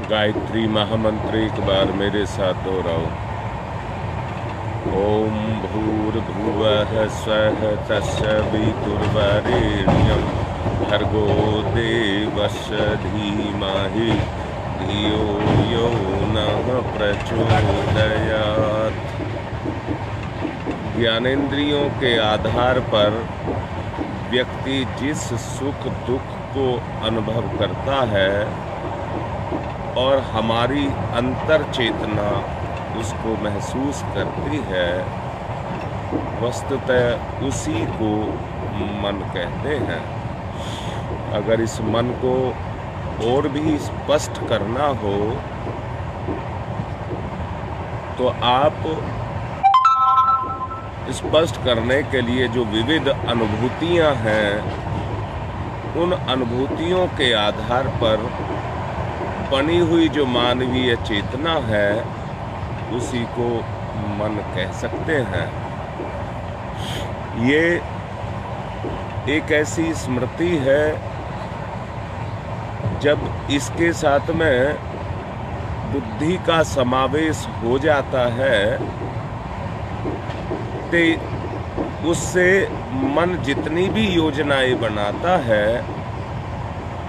गायत्री महामंत्र एक बार मेरे साथ दोहराओ। ओम भूर्भुवः स्वः तत्सवितुर्वरेण्यं भर्गो देवस्य धीमहि धियो यो नः प्रचोदयात्। ज्ञानेंद्रियों के आधार पर व्यक्ति जिस सुख दुख को अनुभव करता है और हमारी अंतर चेतना उसको महसूस करती है, वस्तुतः उसी को मन कहते हैं। अगर इस मन को और भी स्पष्ट करना हो तो आप स्पष्ट करने के लिए जो विविध अनुभूतियां हैं, उन अनुभूतियों के आधार पर बनी हुई जो मानवीय चेतना है उसी को मन कह सकते हैं। ये एक ऐसी स्मृति है जब इसके साथ में बुद्धि का समावेश हो जाता है तो उससे मन जितनी भी योजनाएं बनाता है,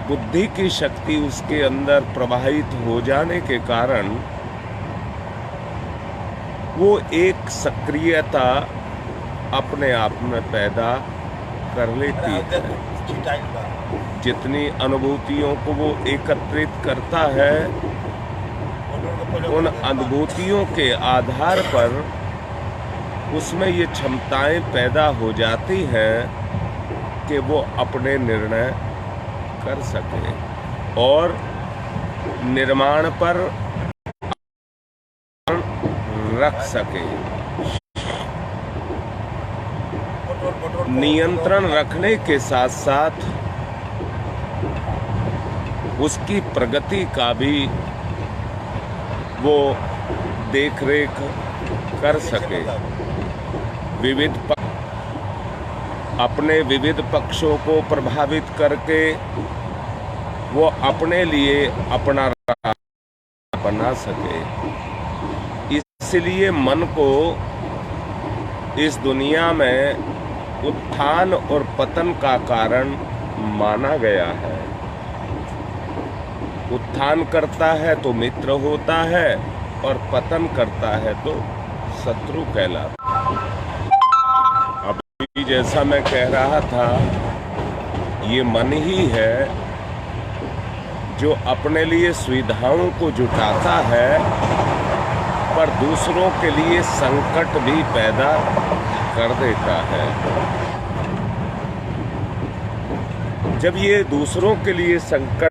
बुद्धि की शक्ति उसके अंदर प्रवाहित हो जाने के कारण वो एक सक्रियता अपने आप में पैदा कर लेती है। जितनी अनुभूतियों को वो एकत्रित करता है, उन अनुभूतियों के आधार पर उसमें ये क्षमताएं पैदा हो जाती हैं कि वो अपने निर्णय कर सके और निर्माण पर रख सके। नियंत्रण रखने के साथ साथ उसकी प्रगति का भी वो देखरेख कर सके। अपने विविध पक्षों को प्रभावित करके वो अपने लिए अपना रास्ता बना सके। इसलिए मन को इस दुनिया में उत्थान और पतन का कारण माना गया है। उत्थान करता है तो मित्र होता है और पतन करता है तो शत्रु कहलाता है। अभी जैसा मैं कह रहा था, ये मन ही है जो अपने लिए सुविधाओं को जुटाता है पर दूसरों के लिए संकट भी पैदा कर देता है। जब ये दूसरों के लिए संकट,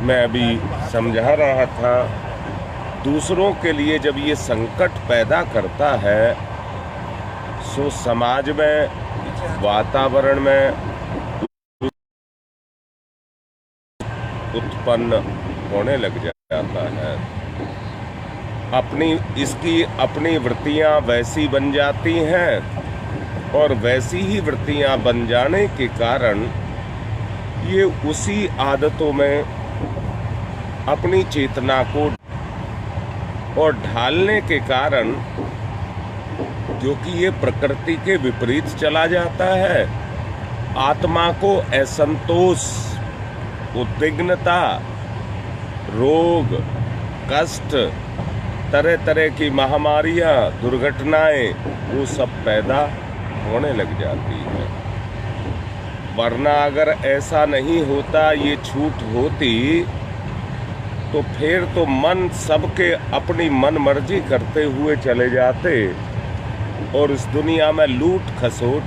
मैं अभी समझा रहा था, दूसरों के लिए जब ये संकट पैदा करता है सो समाज में, वातावरण में उत्पन्न होने लग जाता है। इसकी अपनी वृत्तियां वैसी बन जाती हैं और वैसी ही वृत्तियां बन जाने के कारण ये उसी आदतों में अपनी चेतना को और ढालने के कारण, जो कि ये प्रकृति के विपरीत चला जाता है, आत्मा को असंतोष, उद्विग्नता, रोग, कष्ट, तरह तरह की महामारियां, दुर्घटनाएं, वो सब पैदा होने लग जाती है। वरना अगर ऐसा नहीं होता, ये छूट होती, तो फिर तो मन सबके अपनी मन मर्जी करते हुए चले जाते और इस दुनिया में लूट खसोट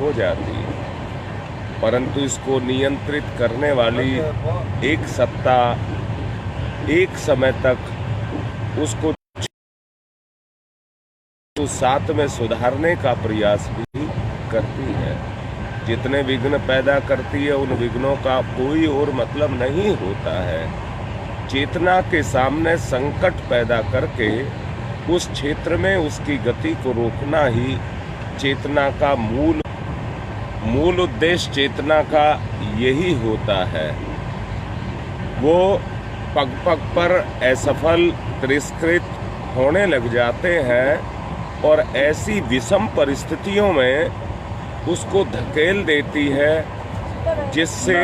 हो जाती। परंतु इसको नियंत्रित करने वाली एक सत्ता एक समय तक उसको साथ में सुधारने का प्रयास भी करती है। जितने विघ्न पैदा करती है, उन विघ्नों का कोई और मतलब नहीं होता है। चेतना के सामने संकट पैदा करके उस क्षेत्र में उसकी गति को रोकना ही चेतना का मूल उद्देश्य चेतना का यही होता है। वो पग पग पर असफल तिरस्कृत होने लग जाते हैं और ऐसी विषम परिस्थितियों में उसको धकेल देती है, जिससे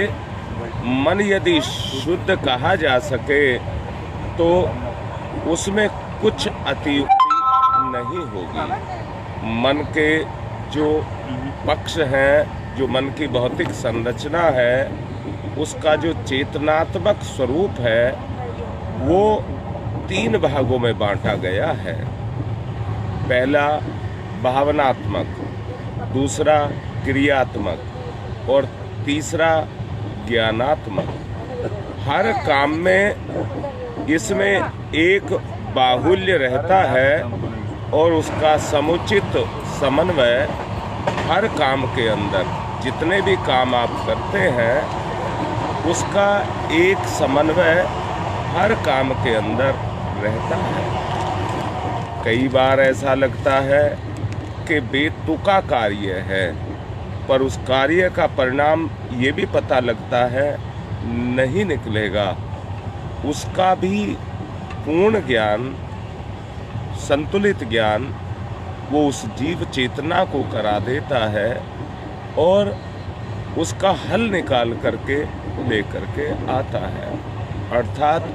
मन यदि शुद्ध कहा जा सके तो उसमें कुछ अतियुक्ति नहीं होगी। मन के जो पक्ष हैं, जो मन की भौतिक संरचना है, उसका जो चेतनात्मक स्वरूप है वो 3 भागों में बांटा गया है। पहला भावनात्मक, दूसरा क्रियात्मक और तीसरा ज्ञानात्मक। हर काम में इसमें एक बाहुल्य रहता है और उसका समुचित समन्वय हर काम के अंदर, जितने भी काम आप करते हैं उसका एक समन्वय हर काम के अंदर रहता है। कई बार ऐसा लगता है कि बेतुका कार्य है, पर उस कार्य का परिणाम ये भी पता लगता है नहीं निकलेगा। उसका भी पूर्ण ज्ञान, संतुलित ज्ञान वो उस जीव चेतना को करा देता है और उसका हल निकाल करके लेकर के आता है। अर्थात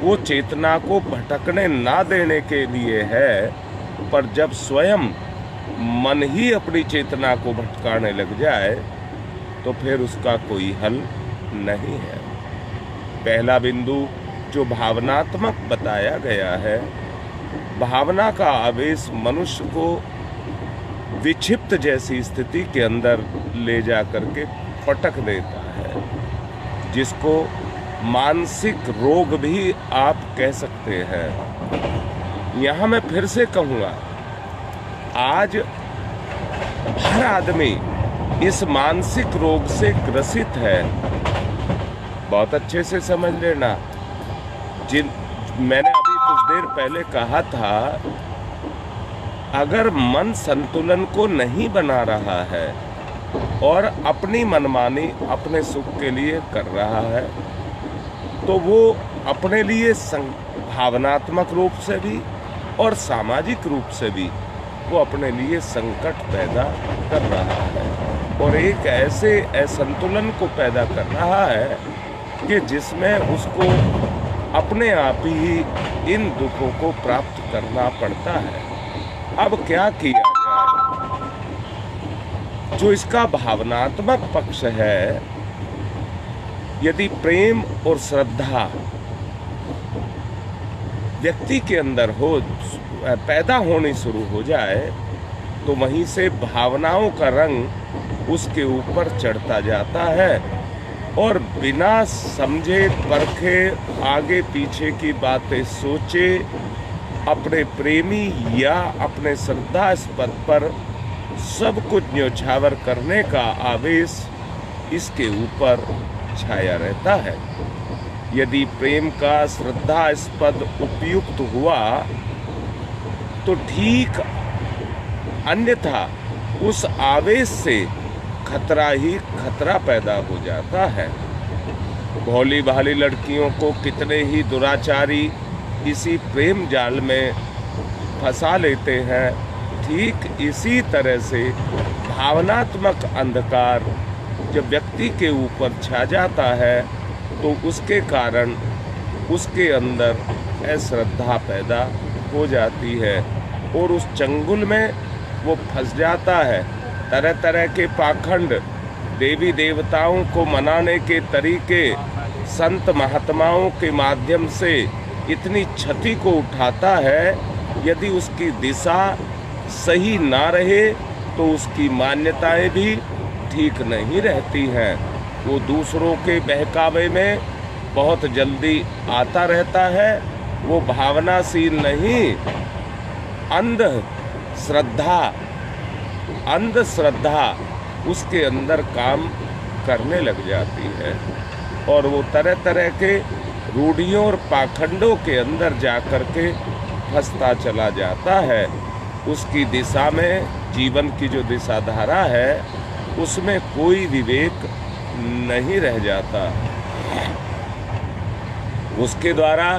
वो चेतना को भटकने ना देने के लिए है, पर जब स्वयं मन ही अपनी चेतना को भटकाने लग जाए तो फिर उसका कोई हल नहीं है। पहला बिंदु जो भावनात्मक बताया गया है, भावना का आवेश मनुष्य को विक्षिप्त जैसी स्थिति के अंदर ले जा करके पटक देता है, जिसको मानसिक रोग भी आप कह सकते हैं। यहाँ मैं फिर से कहूँगा, आज हर आदमी इस मानसिक रोग से ग्रसित है। बहुत अच्छे से समझ लेना। मैंने अभी कुछ देर पहले कहा था, अगर मन संतुलन को नहीं बना रहा है और अपनी मनमानी अपने सुख के लिए कर रहा है, तो वो अपने लिए भावनात्मक रूप से भी और सामाजिक रूप से भी वो अपने लिए संकट पैदा कर रहा है और एक ऐसे असंतुलन को पैदा कर रहा है कि जिसमें उसको अपने आप ही इन दुखों को प्राप्त करना पड़ता है। अब क्या किया जाए? जो इसका भावनात्मक पक्ष है, यदि प्रेम और श्रद्धा व्यक्ति के अंदर हो, पैदा होनी शुरू हो जाए, तो वहीं से भावनाओं का रंग उसके ऊपर चढ़ता जाता है और बिना समझे परखे आगे पीछे की बातें सोचे अपने प्रेमी या अपने श्रद्धास्पद पर सब कुछ न्योछावर करने का आवेश इसके ऊपर छाया रहता है। यदि प्रेम का श्रद्धास्पद उपयुक्त हुआ तो ठीक, अन्यथा उस आवेश से खतरा ही खतरा पैदा हो जाता है। भोली भाली लड़कियों को कितने ही दुराचारी इसी प्रेम जाल में फंसा लेते हैं। ठीक इसी तरह से भावनात्मक अंधकार जब व्यक्ति के ऊपर छा जाता है तो उसके कारण उसके अंदर अश्रद्धा पैदा हो जाती है और उस चंगुल में वो फंस जाता है। तरह तरह के पाखंड, देवी देवताओं को मनाने के तरीके, संत महात्माओं के माध्यम से इतनी क्षति को उठाता है, यदि उसकी दिशा सही ना रहे तो उसकी मान्यताएं भी ठीक नहीं रहती हैं। वो दूसरों के बहकावे में बहुत जल्दी आता रहता है। वो भावनाशील नहीं, अंधश्रद्धा उसके अंदर काम करने लग जाती है और वो तरह तरह के रूढ़ियों और पाखंडों के अंदर जाकर के फंसता चला जाता है। उसकी दिशा में, जीवन की जो दिशा धारा है, उसमें कोई विवेक नहीं रह जाता। उसके द्वारा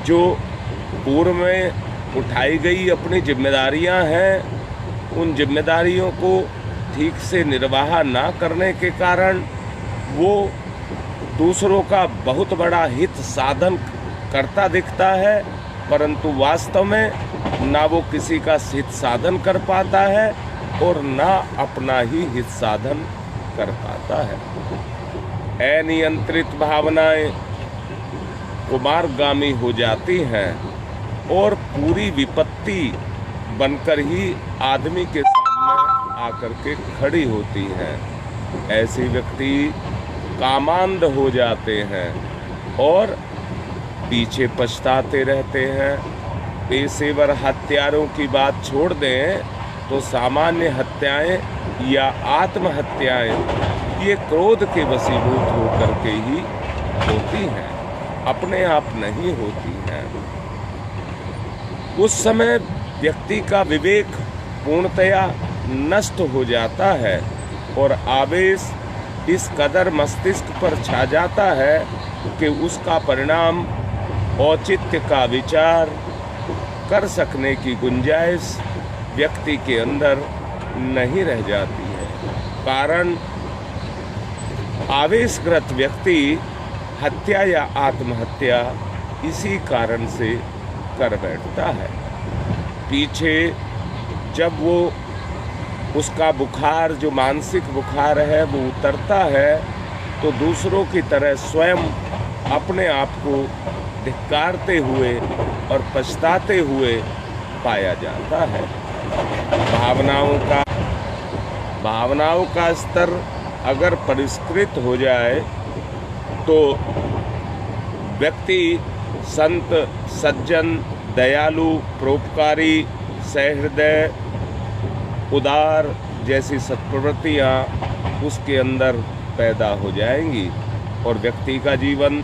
जो पूर्व में उठाई गई अपनी जिम्मेदारियां हैं, उन जिम्मेदारियों को ठीक से निर्वाह ना करने के कारण वो दूसरों का बहुत बड़ा हित साधन करता दिखता है, परंतु वास्तव में ना वो किसी का हित साधन कर पाता है और ना अपना ही हित साधन कर पाता है। अनियंत्रित भावनाएं कुमार्गामी हो जाती हैं और पूरी विपत्ति बनकर ही आदमी के सामने आकर के खड़ी होती हैं। ऐसे व्यक्ति कामांध हो जाते हैं और पीछे पछताते रहते हैं। पेशेवर हत्यारों की बात छोड़ दें तो सामान्य हत्याएं या आत्महत्याएं ये क्रोध के वशीभूत होकर के ही होती हैं, अपने आप नहीं होती हैं। उस समय व्यक्ति का विवेक पूर्णतया नष्ट हो जाता है और आवेश इस कदर मस्तिष्क पर छा जाता है कि उसका परिणाम औचित्य का विचार कर सकने की गुंजाइश व्यक्ति के अंदर नहीं रह जाती है। कारण आवेशग्रस्त व्यक्ति हत्या या आत्महत्या इसी कारण से कर बैठता है। पीछे जब वो उसका बुखार, जो मानसिक बुखार है, वो उतरता है तो दूसरों की तरह स्वयं अपने आप को धिक्कारते हुए और पछताते हुए पाया जाता है। भावनाओं का स्तर अगर परिष्कृत हो जाए तो व्यक्ति संत, सज्जन, दयालु, परोपकारी, सहृदय, उदार जैसी सत्प्रवृत्तियाँ उसके अंदर पैदा हो जाएंगी और व्यक्ति का जीवन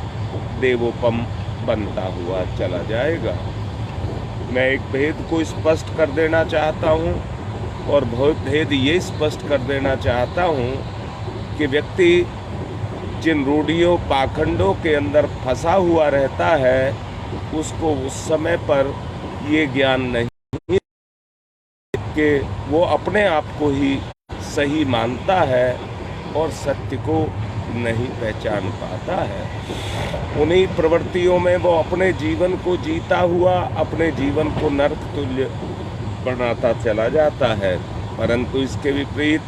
देवोपम बनता हुआ चला जाएगा। मैं एक भेद को स्पष्ट कर देना चाहता हूँ और भेद ये स्पष्ट कर देना चाहता हूँ कि व्यक्ति जिन रूढ़ियों, पाखंडों के अंदर फंसा हुआ रहता है उसको उस समय पर ये ज्ञान नहीं कि वो अपने आप को ही सही मानता है और सत्य को नहीं पहचान पाता है। उन्हीं प्रवृत्तियों में वो अपने जीवन को जीता हुआ अपने जीवन को नरक तुल्य बनाता चला जाता है। परंतु इसके विपरीत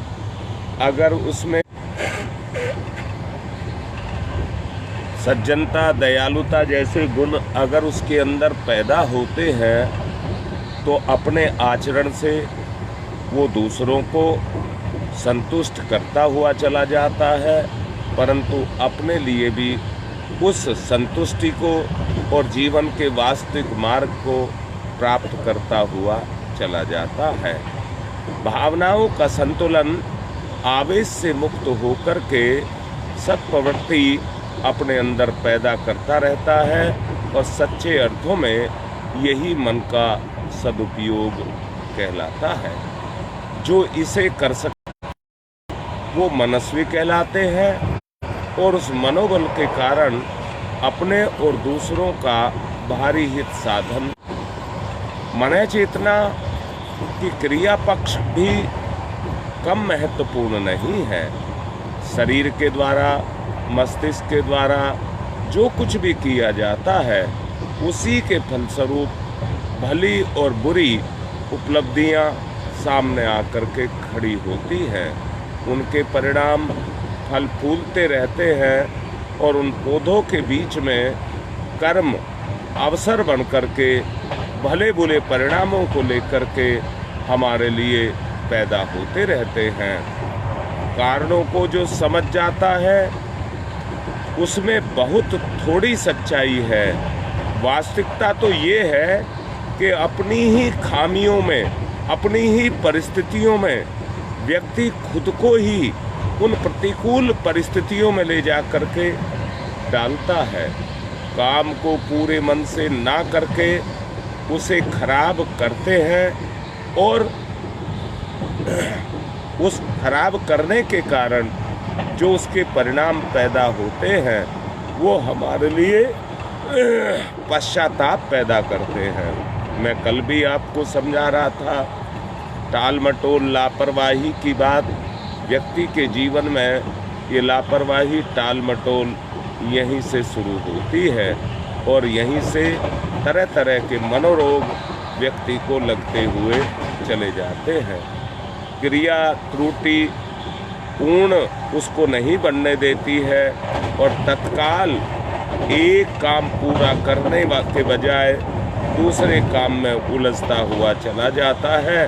अगर उसमें सज्जनता, दयालुता जैसे गुण अगर उसके अंदर पैदा होते हैं तो अपने आचरण से वो दूसरों को संतुष्ट करता हुआ चला जाता है, परंतु अपने लिए भी उस संतुष्टि को और जीवन के वास्तविक मार्ग को प्राप्त करता हुआ चला जाता है। भावनाओं का संतुलन आवेश से मुक्त होकर के सत्प्रवृत्ति अपने अंदर पैदा करता रहता है और सच्चे अर्थों में यही मन का सदुपयोग कहलाता है। जो इसे कर सकते वो मनस्वी कहलाते हैं और उस मनोबल के कारण अपने और दूसरों का भारी हित साधन। मन चेतना की क्रिया पक्ष भी कम महत्वपूर्ण नहीं है। शरीर के द्वारा, मस्तिष्क के द्वारा जो कुछ भी किया जाता है उसी के फलस्वरूप भली और बुरी उपलब्धियां सामने आकर के खड़ी होती हैं। उनके परिणाम फल फूलते रहते हैं और उन पौधों के बीच में कर्म अवसर बन करके भले बुरे परिणामों को लेकर के हमारे लिए पैदा होते रहते हैं। कारणों को जो समझ जाता है उसमें बहुत थोड़ी सच्चाई है। वास्तविकता तो ये है कि अपनी ही खामियों में, अपनी ही परिस्थितियों में व्यक्ति खुद को ही उन प्रतिकूल परिस्थितियों में ले जा करके डालता है। काम को पूरे मन से ना करके उसे खराब करते हैं और उस खराब करने के कारण जो उसके परिणाम पैदा होते हैं वो हमारे लिए पश्चाताप पैदा करते हैं। मैं कल भी आपको समझा रहा था, टाल मटोल लापरवाही की बात, व्यक्ति के जीवन में ये लापरवाही टाल मटोल यहीं से शुरू होती है और यहीं से तरह तरह के मनोरोग व्यक्ति को लगते हुए चले जाते हैं। क्रिया त्रुटि पूर्ण उसको नहीं बनने देती है और तत्काल एक काम पूरा करने के बजाय दूसरे काम में उलझता हुआ चला जाता है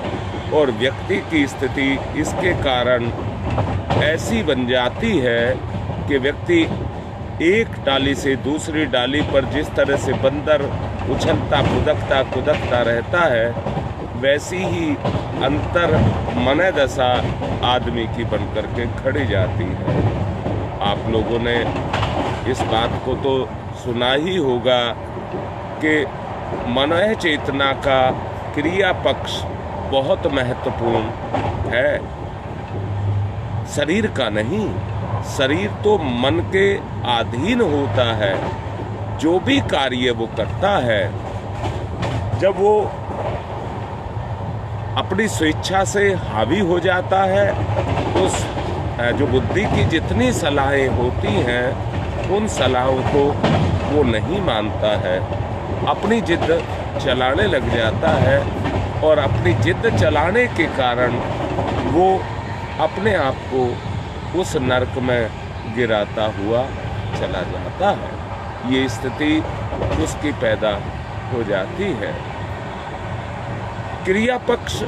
और व्यक्ति की स्थिति इसके कारण ऐसी बन जाती है कि व्यक्ति एक डाली से दूसरी डाली पर जिस तरह से बंदर उछलता कुदकता रहता है, वैसी ही अंतर मन दशा आदमी की बनकर के खड़ी जाती है। आप लोगों ने इस बात को तो सुना ही होगा कि मनः चेतना का क्रिया पक्ष बहुत महत्वपूर्ण है, शरीर का नहीं। शरीर तो मन के अधीन होता है, जो भी कार्य वो करता है जब वो अपनी स्वेच्छा से हावी हो जाता है, उस जो बुद्धि की जितनी सलाहें होती हैं उन सलाहों को वो नहीं मानता है, अपनी जिद चलाने लग जाता है और अपनी जिद चलाने के कारण वो अपने आप को उस नरक में गिराता हुआ चला जाता है। ये स्थिति उसकी पैदा हो जाती है। क्रिया पक्ष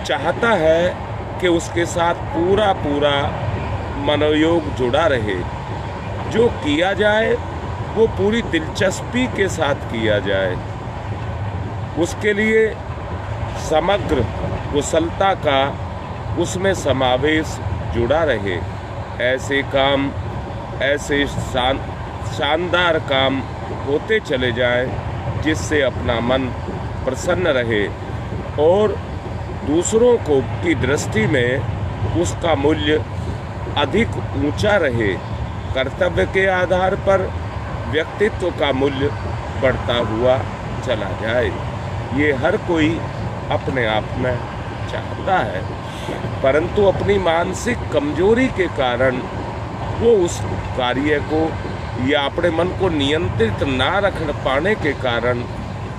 चाहता है कि उसके साथ पूरा मनोयोग जुड़ा रहे, जो किया जाए वो पूरी दिलचस्पी के साथ किया जाए, उसके लिए समग्र कुशलता का उसमें समावेश जुड़ा रहे। ऐसे काम, ऐसे शानदार काम होते चले जाएं जिससे अपना मन प्रसन्न रहे और दूसरों को की दृष्टि में उसका मूल्य अधिक ऊंचा रहे। कर्तव्य के आधार पर व्यक्तित्व का मूल्य बढ़ता हुआ चला जाए। ये हर कोई अपने आप में चाहता है, परंतु अपनी मानसिक कमजोरी के कारण वो उस कार्य को या अपने मन को नियंत्रित ना रख पाने के कारण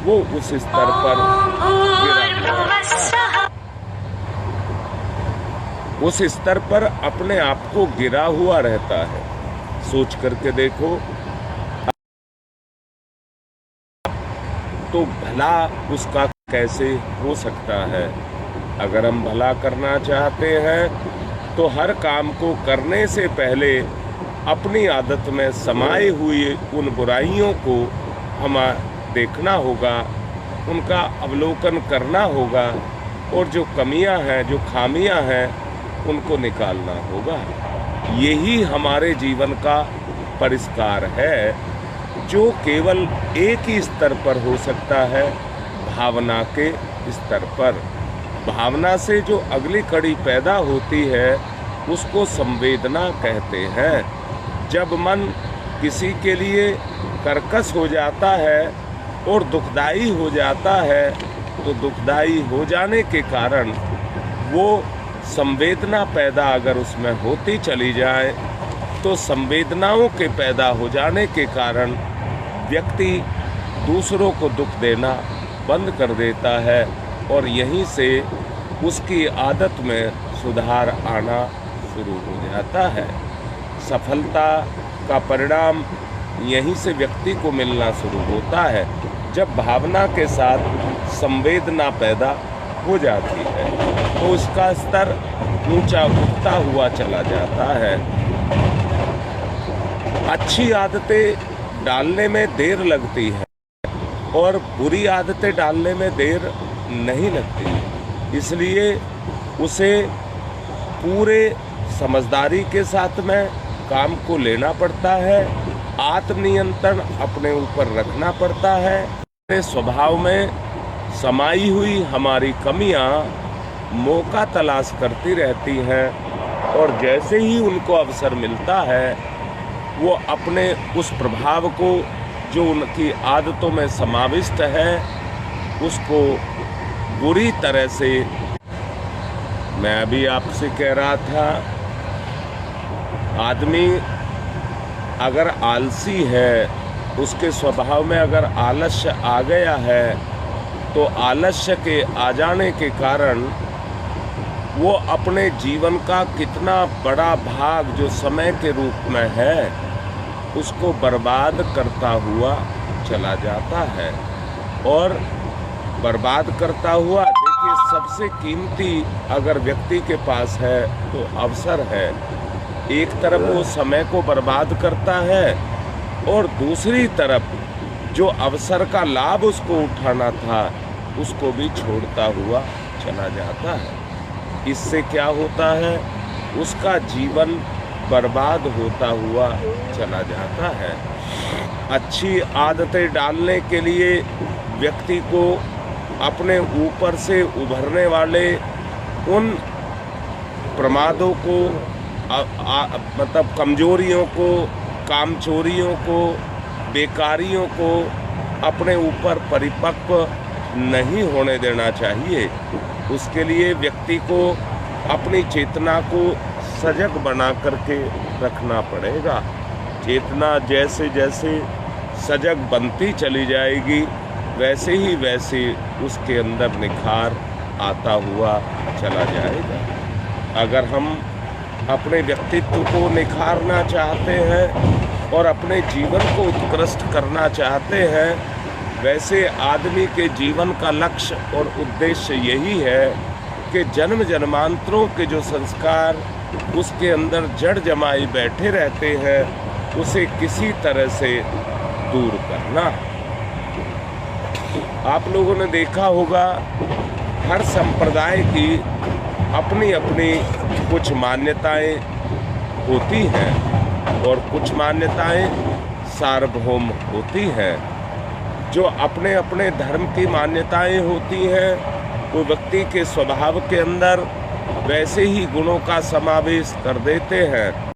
वो उस स्तर पर उस स्तर पर अपने आप को गिरा हुआ रहता है। सोच करके देखो तो भला उसका कैसे हो सकता है। अगर हम भला करना चाहते हैं तो हर काम को करने से पहले अपनी आदत में समाई हुई उन बुराइयों को हमें देखना होगा, उनका अवलोकन करना होगा और जो कमियां हैं, जो खामियां हैं, उनको निकालना होगा। यही हमारे जीवन का परिष्कार है, जो केवल एक ही स्तर पर हो सकता है, भावना के स्तर पर। भावना से जो अगली कड़ी पैदा होती है उसको संवेदना कहते हैं। जब मन किसी के लिए कर्कश हो जाता है और दुखदाई हो जाता है तो दुखदाई हो जाने के कारण वो संवेदना पैदा अगर उसमें होती चली जाए तो संवेदनाओं के पैदा हो जाने के कारण व्यक्ति दूसरों को दुख देना बंद कर देता है और यहीं से उसकी आदत में सुधार आना शुरू हो जाता है। सफलता का परिणाम यहीं से व्यक्ति को मिलना शुरू होता है, जब भावना के साथ संवेदना पैदा हो जाती है तो उसका स्तर ऊंचा उठता हुआ चला जाता है। अच्छी आदतें डालने में देर लगती है और बुरी आदतें डालने में देर नहीं लगती, इसलिए उसे पूरे समझदारी के साथ में काम को लेना पड़ता है, आत्मनियंत्रण अपने ऊपर रखना पड़ता है। अपने स्वभाव में समाई हुई हमारी कमियां मौका तलाश करती रहती हैं और जैसे ही उनको अवसर मिलता है वो अपने उस प्रभाव को जो उनकी आदतों में समाविष्ट है उसको बुरी तरह से, मैं अभी आपसे कह रहा था, आदमी अगर आलसी है, उसके स्वभाव में अगर आलस्य आ गया है, तो आलस्य के आ जाने के कारण वो अपने जीवन का कितना बड़ा भाग जो समय के रूप में है उसको बर्बाद करता हुआ चला जाता है। और बर्बाद करता हुआ, देखिए, सबसे कीमती अगर व्यक्ति के पास है तो अवसर है। एक तरफ वो समय को बर्बाद करता है और दूसरी तरफ जो अवसर का लाभ उसको उठाना था उसको भी छोड़ता हुआ चला जाता है। इससे क्या होता है, उसका जीवन बर्बाद होता हुआ चला जाता है। अच्छी आदतें डालने के लिए व्यक्ति को अपने ऊपर से उभरने वाले उन प्रमादों को, मतलब कमजोरियों को, कामचोरियों को, बेकारियों को अपने ऊपर परिपक्व नहीं होने देना चाहिए। उसके लिए व्यक्ति को अपनी चेतना को सजग बना करके रखना पड़ेगा। चेतना जैसे जैसे सजग बनती चली जाएगी वैसे ही वैसे उसके अंदर निखार आता हुआ चला जाएगा। अगर हम अपने व्यक्तित्व को निखारना चाहते हैं और अपने जीवन को उत्कृष्ट करना चाहते हैं, वैसे आदमी के जीवन का लक्ष्य और उद्देश्य यही है कि जन्म जन्मांतरों के जो संस्कार उसके अंदर जड़ जमाई बैठे रहते हैं उसे किसी तरह से दूर करना। आप लोगों ने देखा होगा, हर संप्रदाय की अपनी अपनी कुछ मान्यताएं होती हैं और कुछ मान्यताएं सार्वभौम होती हैं। जो अपने अपने धर्म की मान्यताएं होती हैं वो व्यक्ति के स्वभाव के अंदर वैसे ही गुणों का समावेश कर देते हैं।